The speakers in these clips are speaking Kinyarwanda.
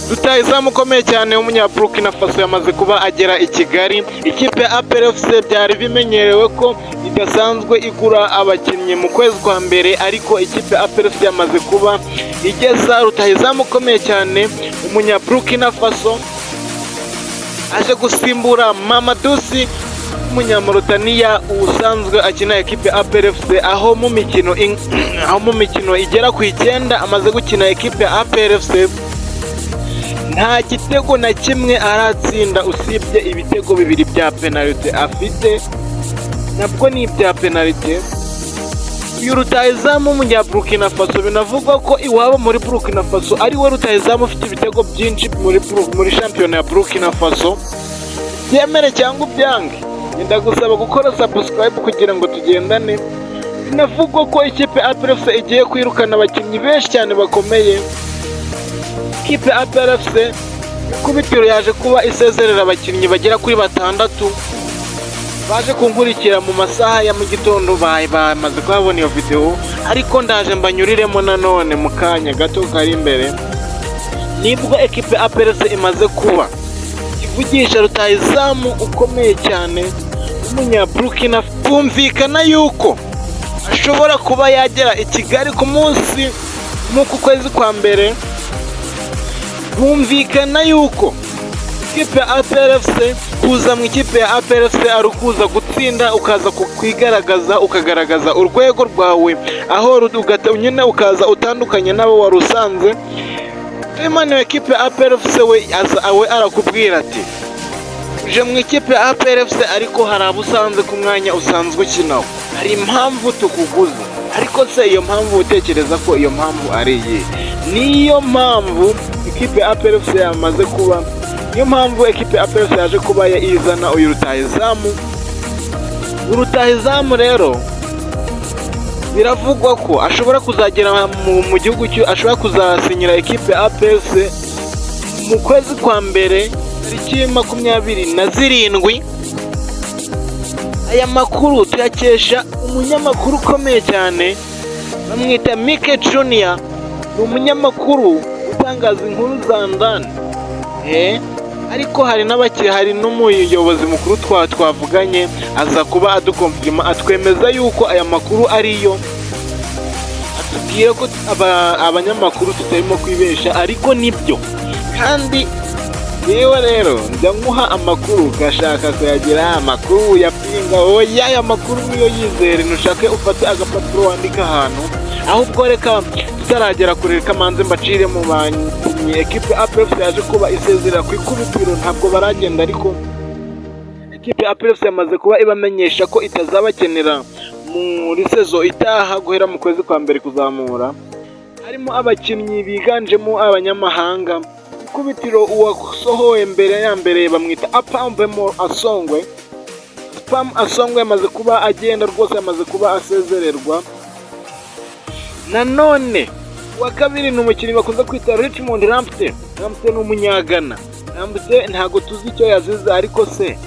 rutahizamu ukomeye cyane w'umunyaburkina Faso yamaze kuba agera i Kigali. Ikipe ya APR FC byari bimenyerewe ko idasanzwe igura abakinnyi mu kwezi kwa mbere, ariko ikipe ya APR FC yamaze kuba igeza rutahizamu ukomeye cyane umunyaburkina Faso aje gusimbura Mamadou Sy umunyamauritania usanzwe akina ekipe APR FC, aho mu mikino igera ku 9 amaze gukina ekipe APR FC nta gitego na kimwe aratsinda usibye ibitego bibiri bya penalty afite, nabwo ni ibya penalty. Uyu rutahizamu w'umunyaburkina Faso binavugwa ko iwabo muri Burkina Faso ari we rutahizamu ufite ibitego byinshi muri shampiyona ya Burkina Faso. Byemere cyangwa ubyange, ndagusaba gukora subscribe kugira ngo tugendane. Binavugwa ko ikipe APR FC igiye kwirukana abakinnyi benshi cyane bakomeye. Ikipe APR FC kubitiro yaje kuba isezerera abakinnyi bagera kuri 6 baje kunkurikira mu masaha ya mu gitondo, bamaze kubona iyo video, ariko ndaje mbanyuriremo nanone mu kanya gato kari imbere. Nibwo ekipe APR FC imaze kuba ivugisha rutahizamu ukomeye cyane umunyaburkina, kumvikana yuko ashobora kuba yagera i Kigali ku munsi nk'uku kwezi kwa mbere. Bumvikana yuko ikipe ya APR FC kuza mu ikipe ya APR FC ari ukuza gutsinda, ukaza kwigaragaza, ukagaragaza urwego rwawe, aho nyine ukaza utandukanye n'abo warusanze. Imana ya ekipe ya APR FC we arakubwira ati uje mu ikipe ya APR FC, ariko hari abo usanze ku mwanya usanzwe ukinaho, hari impamvu tukuguze, ariko se iyo mpamvu utekereza ko iyo mpamvu ari iyi? Niyo mpamvu ikipe ya APR FC yamaze kuba, niyo mpamvu ekipe ya APR FC yaje kuba izana uyu rutahizamu. Urutahizamu rero biravugwa ko ashobora kuzagera mu gihugu cyo, ashobora kuzasinyira ekipe ya APR FC mu kwezi kwa mbere tariki 27. Aya makuru tuyakesha umunyamakuru ukomeye cyane bamwita Mike Junior, ni umunyamakuru utangaza inkuru za ndani. Ariko hari n'umuyobozi mukuru twavuganye aza kuba adukonfirma, atwemeza yuko aya makuru ariyo, atubwira ko abanyamakuru tutarimo kwibesha, ariko nibyo. Kandi yewe rero njya nkuha amakuru gashaka kuyagira amakuru yapinga, oya aya makuru niyo yizere, ntushake ufate agapapuro wandika ahantu. Ahubwo reka tutaragera kure, kamanze mbacire mu bakinnyi ekipe APR FC yaje kuba isezerera ku ikubitiro, ntabwo baragenda, ariko ekipe APR FC yamaze kuba ibamenyesha ko itazabakenera muri sezo itaha guhera mu kwezi kwa mbere kuzamura. Harimo abakinnyi biganjemo abanyamahanga. Ikubitiro uwasohoye mbere bamwita Apambemo Asongwe. Asongwe yamaze kuba agenda rwose, yamaze kuba asezererwa. Nanone wa kabiri ni umukinnyi bakunze kwita Richmond Lamptey. Lamptey ni umunyagana. Lamptey ntago tuzi icyo yazize, ariko se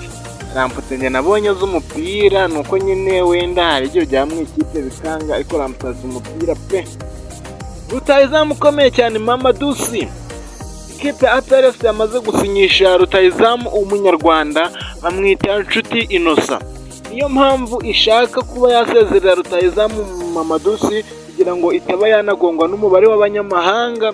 Lamptey njye nabonye azi umupira, nuko nyine wenda hari ibyo byamwikipe bikanga, ariko Lamptey azi umupira pe. Rutahizamu ukomeye cyane Mamadou Sy, ikipe APR FC yamaze gusinyisha rutahizamu umunyarwanda bamwita Nshuti Innocent. Niyo mpamvu ishaka kuba yasezerera rutahizamu Mamadou Sy kugira ngo itaba yanagongwa n'umubare w'abanyamahanga,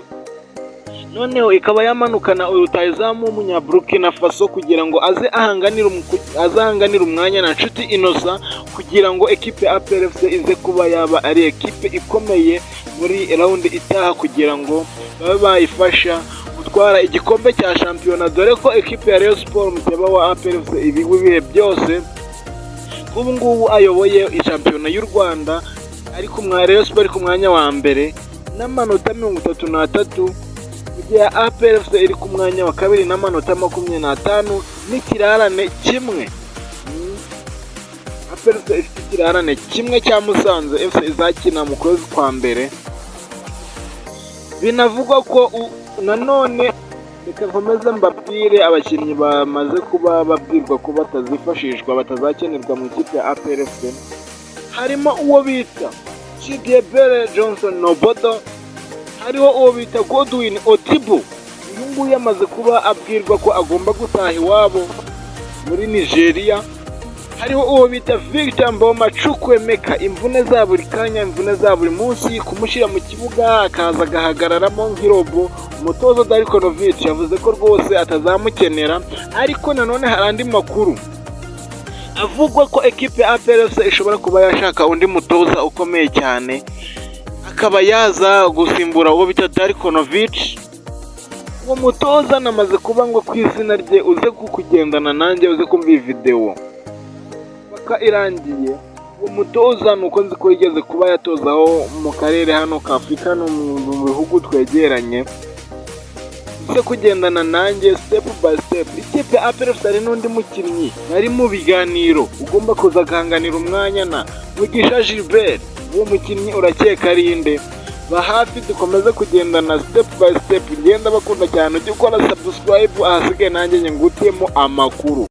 noneho ikaba yamanukana rutahizamu w'umunyaburkina Faso kugira ngo azahanganire umwanya na Nshuti Innocent, kugira ngo ekipe APR FC ize kuba yaba ari ekipe ikomeye muri round itaha, kugira ngo babe bayifasha gutwara igikombe cya shampiyona, dore ko ekipe ya Rayon Sport muteba wa APR FC ibihe byose ubu ngubu ayoboye ishampiyona y'u Rwanda, ariko Rayon Sport ari ku mwanya wa mbere n'amanota 33, mu gihe APR FC iri ku mwanya wa kabiri n'amanota 25 n'ikirarane kimwe. APR FC ifite ikirarane kimwe cya Musanze FC izakina mu kwezi kwa mbere. Binavugwa ko nanone, reka nkomeze mbabwire abakinnyi bamaze kuba babwirwa ko batazifashishwa, batazakenerwa mu ikipe ya APR FC. Harimo uwo bita Chidiebere Johnson Nobodo, hariho uwo bita Godwin Odibu. Uyu nguyu yamaze kuba abwirwa ko agomba gutaha iwabo muri Nigeria. Hariho uwo bita Victor Mboma Chukwemeka, imvune za buri kanya, imvune za buri munsi, kumushyira mu kibuga akaza agahagararamo nk'irobo. Umutoza Darikonovic yavuze ko rwose atazamukenera, ariko nanone hari andi makuru avugwa ko ekipe ya APR FC ishobora kuba yashaka undi mutoza ukomeye cyane, akaba yaza gusimbura uwo bita Darikonovic. Uwo mutoza namaze kuba ngo ku izina rye, uze kukugendana nanjye, uze kumva iyi video paka irangiye. Uwo mutoza nuko nzi ko yigeze kuba yatozaho mu karere hano ka Afurika no mu bihugu twegeranye. Uze kugendana nanjye step by step. Ikipe ya APR FC hari n'undi mukinnyi yari mu biganiro, ugomba kuza agahanganira umwanya na Mugisha Gilbert. Uwo mukinnyi urakeka ari inde? Ba hafi dukomeze kugendana step by step. Ngenda bakunda cyane, ujye ukora subscribe, ahasigaye nanjye ngutiyemo amakuru.